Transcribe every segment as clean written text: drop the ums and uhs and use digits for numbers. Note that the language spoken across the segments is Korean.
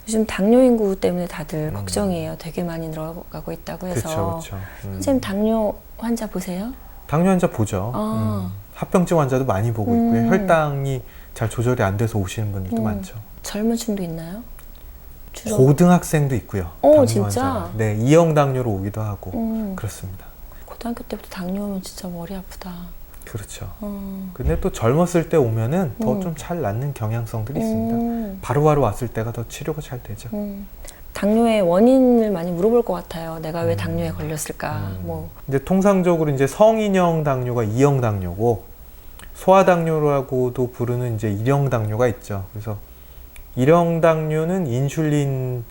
요즘 당뇨 인구 때문에 다들 걱정이에요. 되게 많이 늘어가고 있다고 해서. 그쵸. 선생님 당뇨 환자 보세요? 당뇨 환자 보죠. 합병증 환자도 많이 보고 있고요. 혈당이 잘 조절이 안 돼서 오시는 분들도 많죠. 젊은 층도 있나요? 주로? 고등학생도 있고요. 오, 당뇨 진짜? 환자가. 네, 2형 당뇨로 오기도 하고 그렇습니다. 고등학교 때부터 당뇨 오면 진짜 머리 아프다. 그렇죠. 근데 또 젊었을 때 오면은 더 좀 잘 낫는 경향성들이 있습니다. 바로바로 왔을 때가 더 치료가 잘 되죠. 당뇨의 원인을 많이 물어볼 것 같아요. 내가 왜 당뇨에 걸렸을까? 뭐. 이제 통상적으로 이제 성인형 당뇨가 2형 당뇨고 소아당뇨라고도 부르는 이제 1형 당뇨가 있죠. 그래서 1형 당뇨는 인슐린을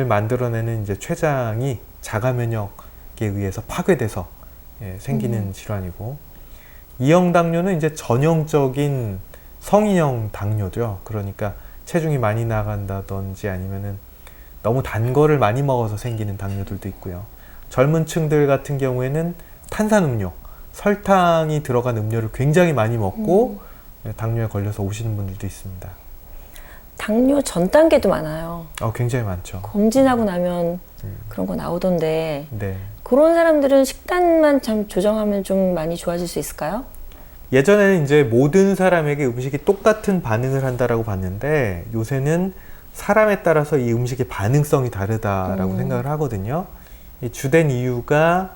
만들어내는 이제 췌장이 자가 면역에 의해서 파괴돼서 생기는 질환이고 2형 당뇨는 이제 전형적인 성인형 당뇨죠. 그러니까 체중이 많이 나간다든지 아니면은 너무 단 거를 많이 먹어서 생기는 당뇨들도 있고요. 젊은 층들 같은 경우에는 탄산음료, 설탕이 들어간 음료를 굉장히 많이 먹고 당뇨에 걸려서 오시는 분들도 있습니다. 당뇨 전 단계도 많아요. 굉장히 많죠. 검진하고 나면 그런 거 나오던데 네. 그런 사람들은 식단만 참 조정하면 좀 많이 좋아질 수 있을까요? 예전에는 이제 모든 사람에게 음식이 똑같은 반응을 한다라고 봤는데 요새는 사람에 따라서 이 음식의 반응성이 다르다라고 생각을 하거든요. 이 주된 이유가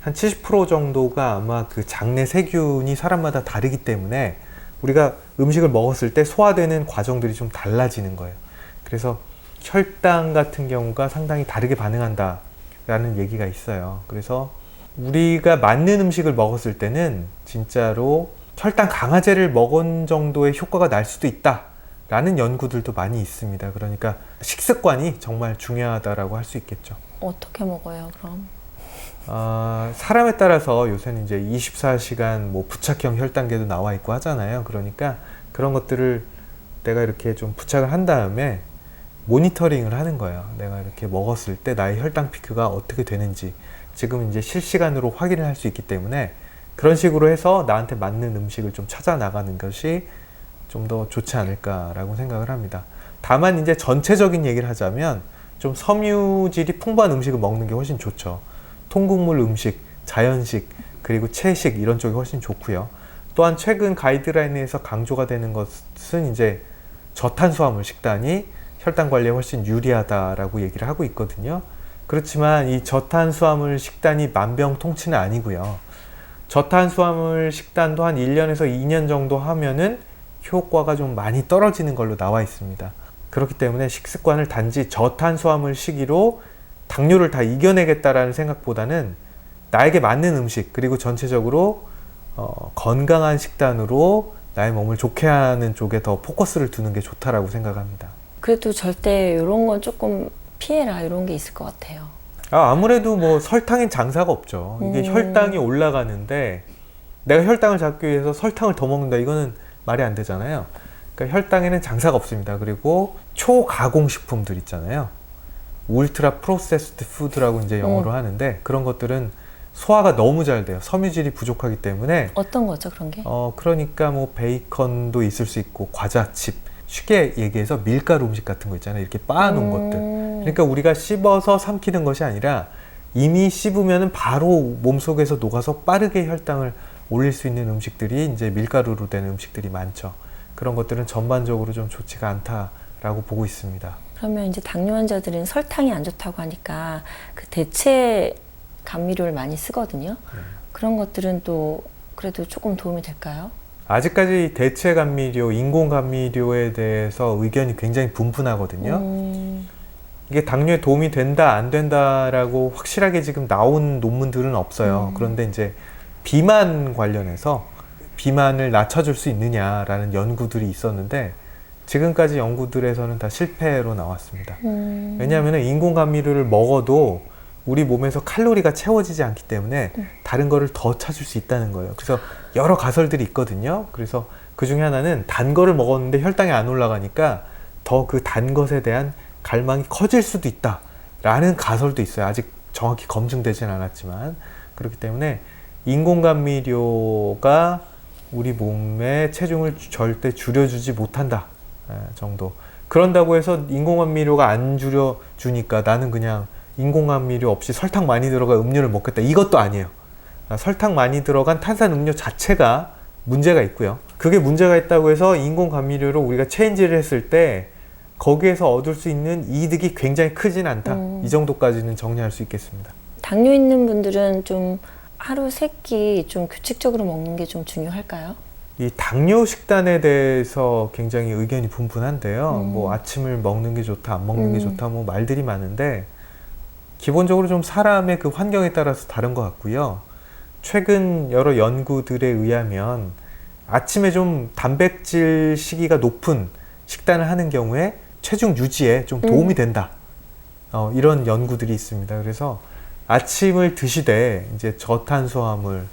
한 70% 정도가 아마 그 장내 세균이 사람마다 다르기 때문에 우리가 음식을 먹었을 때 소화되는 과정들이 좀 달라지는 거예요. 그래서 혈당 같은 경우가 상당히 다르게 반응한다라는 얘기가 있어요. 그래서 우리가 맞는 음식을 먹었을 때는 진짜로 혈당 강화제를 먹은 정도의 효과가 날 수도 있다라는 연구들도 많이 있습니다. 그러니까 식습관이 정말 중요하다라고 할 수 있겠죠. 어떻게 먹어요, 그럼? 사람에 따라서 요새는 이제 24시간 뭐 부착형 혈당계도 나와 있고 하잖아요. 그러니까 그런 것들을 내가 이렇게 좀 부착을 한 다음에 모니터링을 하는 거예요. 내가 이렇게 먹었을 때 나의 혈당 피크가 어떻게 되는지 지금 이제 실시간으로 확인을 할 수 있기 때문에 그런 식으로 해서 나한테 맞는 음식을 좀 찾아 나가는 것이 좀 더 좋지 않을까라고 생각을 합니다. 다만 이제 전체적인 얘기를 하자면 좀 섬유질이 풍부한 음식을 먹는 게 훨씬 좋죠. 통곡물 음식, 자연식, 그리고 채식 이런 쪽이 훨씬 좋고요. 또한 최근 가이드라인에서 강조가 되는 것은 이제 저탄수화물 식단이 혈당 관리에 훨씬 유리하다라고 얘기를 하고 있거든요. 그렇지만 이 저탄수화물 식단이 만병통치는 아니고요. 저탄수화물 식단도 한 1년에서 2년 정도 하면은 효과가 좀 많이 떨어지는 걸로 나와 있습니다. 그렇기 때문에 식습관을 단지 저탄수화물 식이로 당뇨를 다 이겨내겠다라는 생각보다는 나에게 맞는 음식 그리고 전체적으로 건강한 식단으로 나의 몸을 좋게 하는 쪽에 더 포커스를 두는 게 좋다라고 생각합니다. 그래도 절대 이런 건 조금 피해라 이런 게 있을 것 같아요. 아무래도 뭐 설탕엔 장사가 없죠. 이게 혈당이 올라가는데 내가 혈당을 잡기 위해서 설탕을 더 먹는다 이거는 말이 안 되잖아요. 그러니까 혈당에는 장사가 없습니다. 그리고 초가공식품들 있잖아요. 울트라 프로세스드 푸드라고 이제 영어로 하는데 그런 것들은 소화가 너무 잘 돼요. 섬유질이 부족하기 때문에. 어떤 거죠, 그런 게? 그러니까 뭐 베이컨도 있을 수 있고 과자칩, 쉽게 얘기해서 밀가루 음식 같은 거 있잖아요. 이렇게 빻아놓은 것들. 그러니까 우리가 씹어서 삼키는 것이 아니라 이미 씹으면 바로 몸속에서 녹아서 빠르게 혈당을 올릴 수 있는 음식들이 이제 밀가루로 된 음식들이 많죠. 그런 것들은 전반적으로 좀 좋지가 않다라고 보고 있습니다. 그러면 이제 당뇨 환자들은 설탕이 안 좋다고 하니까 그 대체 감미료를 많이 쓰거든요. 그런 것들은 또 그래도 조금 도움이 될까요? 아직까지 대체 감미료, 인공 감미료에 대해서 의견이 굉장히 분분하거든요. 이게 당뇨에 도움이 된다, 안 된다라고 확실하게 지금 나온 논문들은 없어요. 그런데 이제 비만 관련해서 비만을 낮춰줄 수 있느냐라는 연구들이 있었는데 지금까지 연구들에서는 다 실패로 나왔습니다. 왜냐하면 인공 감미료를 먹어도 우리 몸에서 칼로리가 채워지지 않기 때문에 다른 거를 더 찾을 수 있다는 거예요. 그래서 여러 가설들이 있거든요. 그래서 그 중에 하나는 단 거를 먹었는데 혈당이 안 올라가니까 더 그 단 것에 대한 갈망이 커질 수도 있다라는 가설도 있어요. 아직 정확히 검증되지는 않았지만 그렇기 때문에 인공 감미료가 우리 몸의 체중을 절대 줄여주지 못한다 정도. 그런다고 해서 인공감미료가 안 줄여주니까 나는 그냥 인공감미료 없이 설탕 많이 들어간 음료를 먹겠다. 이것도 아니에요. 설탕 많이 들어간 탄산음료 자체가 문제가 있고요. 그게 문제가 있다고 해서 인공감미료로 우리가 체인지를 했을 때 거기에서 얻을 수 있는 이득이 굉장히 크진 않다. 이 정도까지는 정리할 수 있겠습니다. 당뇨 있는 분들은 좀 하루 3끼 좀 규칙적으로 먹는 게 좀 중요할까요? 이 당뇨 식단에 대해서 굉장히 의견이 분분한데요. 뭐 아침을 먹는 게 좋다, 안 먹는 게 좋다, 뭐 말들이 많은데 기본적으로 좀 사람의 그 환경에 따라서 다른 것 같고요. 최근 여러 연구들에 의하면 아침에 좀 단백질 시기가 높은 식단을 하는 경우에 체중 유지에 좀 도움이 된다. 이런 연구들이 있습니다. 그래서 아침을 드시되 이제 저탄수화물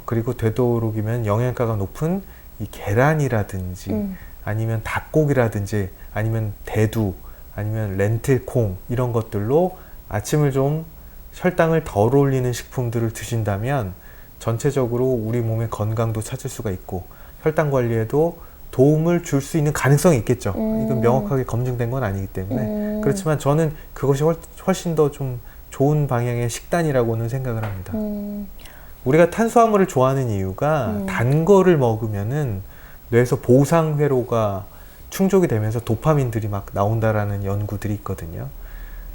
그리고 되도록이면 영양가가 높은 이 계란이라든지 아니면 닭고기라든지 아니면 대두 아니면 렌틸콩 이런 것들로 아침을 좀 혈당을 덜 올리는 식품들을 드신다면 전체적으로 우리 몸의 건강도 찾을 수가 있고 혈당 관리에도 도움을 줄 수 있는 가능성이 있겠죠. 이건 명확하게 검증된 건 아니기 때문에 그렇지만 저는 그것이 훨씬 더 좀 좋은 방향의 식단이라고는 생각을 합니다. 우리가 탄수화물을 좋아하는 이유가 단 거를 먹으면은 뇌에서 보상 회로가 충족이 되면서 도파민들이 막 나온다라는 연구들이 있거든요.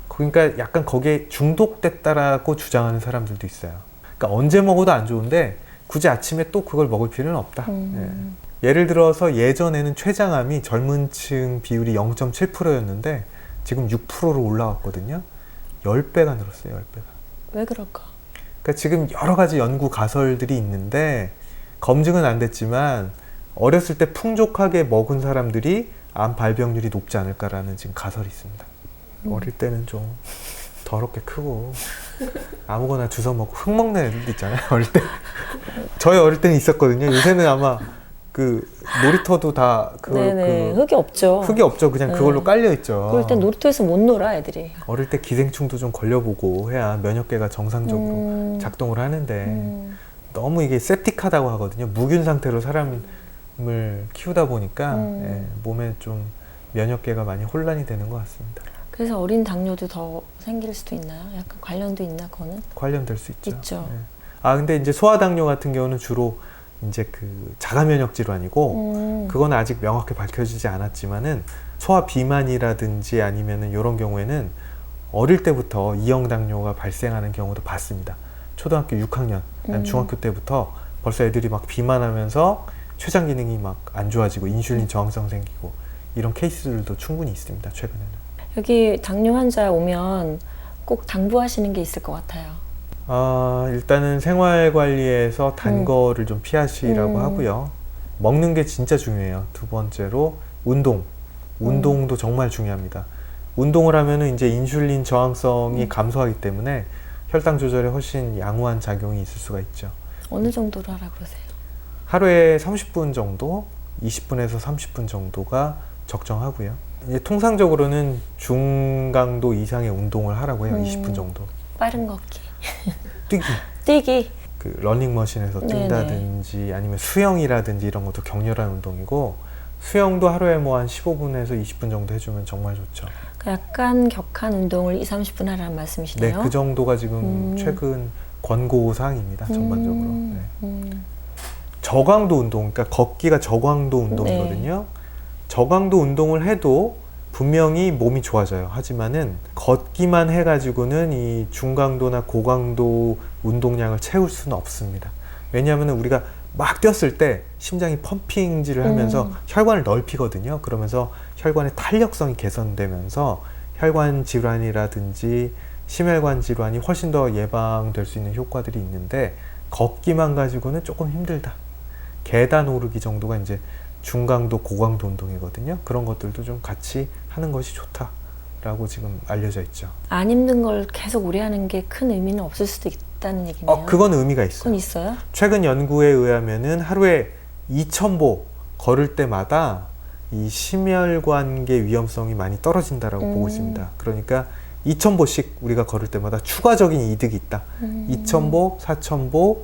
그러니까 약간 거기에 중독됐다라고 주장하는 사람들도 있어요. 그러니까 언제 먹어도 안 좋은데 굳이 아침에 또 그걸 먹을 필요는 없다. 예를 들어서 예전에는 췌장암이 젊은 층 비율이 0.7%였는데 지금 6%로 올라왔거든요. 10배가 늘었어요. 10배가. 왜 그럴까? 그러니까 지금 여러 가지 연구 가설들이 있는데 검증은 안 됐지만 어렸을 때 풍족하게 먹은 사람들이 암 발병률이 높지 않을까라는 지금 가설이 있습니다. 어릴 때는 좀 더럽게 크고 아무거나 주워 먹고 흙 먹는 애들도 있잖아요. 어릴 때. 저희 어릴 때는 있었거든요. 요새는 아마 그 놀이터도 다 네네. 흙이 없죠. 흙이 없죠. 그냥 그걸로 깔려 있죠. 그럴 땐 놀이터에서 못 놀아 애들이. 어릴 때 기생충도 좀 걸려보고 해야 면역계가 정상적으로 작동을 하는데 너무 이게 셉틱하다고 하거든요. 무균 상태로 사람을 키우다 보니까 몸에 좀 면역계가 많이 혼란이 되는 것 같습니다. 그래서 어린 당뇨도 더 생길 수도 있나요? 약간 관련도 있나 그거는? 관련될 수 있죠. 있죠. 네. 아 근데 이제 소아당뇨 같은 경우는 주로 이제 그 자가면역 질환이고 그건 아직 명확히 밝혀지지 않았지만은 소아 비만이라든지 아니면은 이런 경우에는 어릴 때부터 이형 당뇨가 발생하는 경우도 봤습니다. 초등학교 6학년, 중학교 때부터 벌써 애들이 막 비만하면서 췌장 기능이 막 안 좋아지고 인슐린 저항성 생기고 이런 케이스들도 충분히 있습니다. 최근에는. 여기 당뇨 환자 오면 꼭 당부하시는 게 있을 것 같아요. 일단은 생활 관리에서 단 거를 좀 피하시라고 하고요. 먹는 게 진짜 중요해요. 두 번째로 운동도 정말 중요합니다. 운동을 하면은 이제 인슐린 저항성이 감소하기 때문에 혈당 조절에 훨씬 양호한 작용이 있을 수가 있죠. 어느 정도로 하라 그러세요? 하루에 30분 정도, 20분에서 30분 정도가 적정하고요. 이제 통상적으로는 중강도 이상의 운동을 하라고 해요. 20분 정도. 빠른 걷기. 뛰기. 그 러닝머신에서 네네. 뛴다든지 아니면 수영이라든지 이런 것도 격렬한 운동이고 수영도 하루에 뭐 한 15분에서 20분 정도 해주면 정말 좋죠. 약간 격한 운동을 20-30분 하라는 말씀이시네요. 네, 그 정도가 지금 최근 권고사항입니다. 전반적으로. 네. 저강도 운동, 그러니까 걷기가 저강도 운동이거든요. 네. 저강도 운동을 해도 분명히 몸이 좋아져요. 하지만은 걷기만 해가지고는 이 중강도나 고강도 운동량을 채울 수는 없습니다. 왜냐하면 우리가 막 뛰었을 때 심장이 펌핑질을 하면서 혈관을 넓히거든요. 그러면서 혈관의 탄력성이 개선되면서 혈관 질환이라든지 심혈관 질환이 훨씬 더 예방될 수 있는 효과들이 있는데 걷기만 가지고는 조금 힘들다. 계단 오르기 정도가 이제 중강도, 고강도 운동이거든요. 그런 것들도 좀 같이 하는 것이 좋다라고 지금 알려져 있죠. 안 힘든 걸 계속 오래 하는 게 큰 의미는 없을 수도 있다는 얘기네요. 그건 의미가 있어요. 그건 있어요? 최근 연구에 의하면은 하루에 2,000보 걸을 때마다 이 심혈관계 위험성이 많이 떨어진다라고 보고 있습니다. 그러니까 2,000보씩 우리가 걸을 때마다 추가적인 이득이 있다. 2,000보, 4,000보,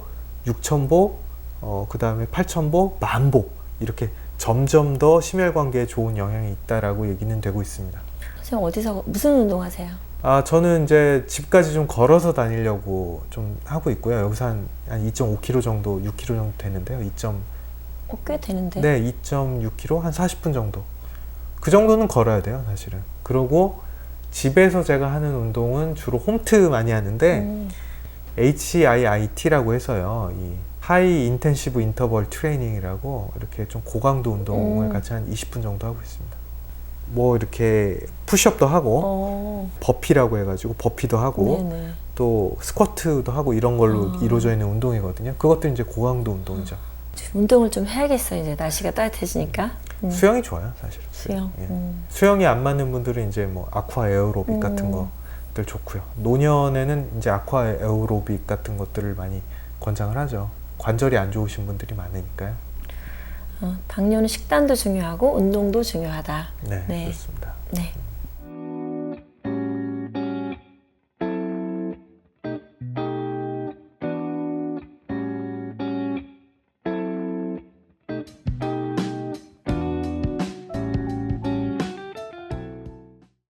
6,000보, 그 다음에 8,000보, 10,000보 이렇게 점점 더 심혈관계에 좋은 영향이 있다라고 얘기는 되고 있습니다. 선생님 어디서 무슨 운동하세요? 저는 이제 집까지 좀 걸어서 다니려고 좀 하고 있고요. 여기서 한 2.5km 정도, 6km 정도 되는데요. 꽤 되는데. 네, 2.6km, 한 40분 정도. 그 정도는 걸어야 돼요, 사실은. 그리고 집에서 제가 하는 운동은 주로 홈트 많이 하는데 HIIT라고 해서요. 이 하이 인텐시브 인터벌 트레이닝이라고 이렇게 좀 고강도 운동을 같이 한 20분 정도 하고 있습니다. 뭐 이렇게 푸시업도 하고 버피라고 해가지고 버피도 하고 네네. 또 스쿼트도 하고 이런 걸로 이루어져 있는 운동이거든요. 그것도 이제 고강도 운동이죠. 운동을 좀 해야겠어요. 이제 날씨가 따뜻해지니까. 수영이 좋아요, 사실은. 수영. 예. 수영이 안 맞는 분들은 이제 뭐 아쿠아 에어로빅 같은 것들 좋고요. 노년에는 이제 아쿠아 에어로빅 같은 것들을 많이 권장을 하죠. 관절이 안 좋으신 분들이 많으니까요. 당뇨는 식단도 중요하고 운동도 중요하다. 네, 네. 그렇습니다. 네.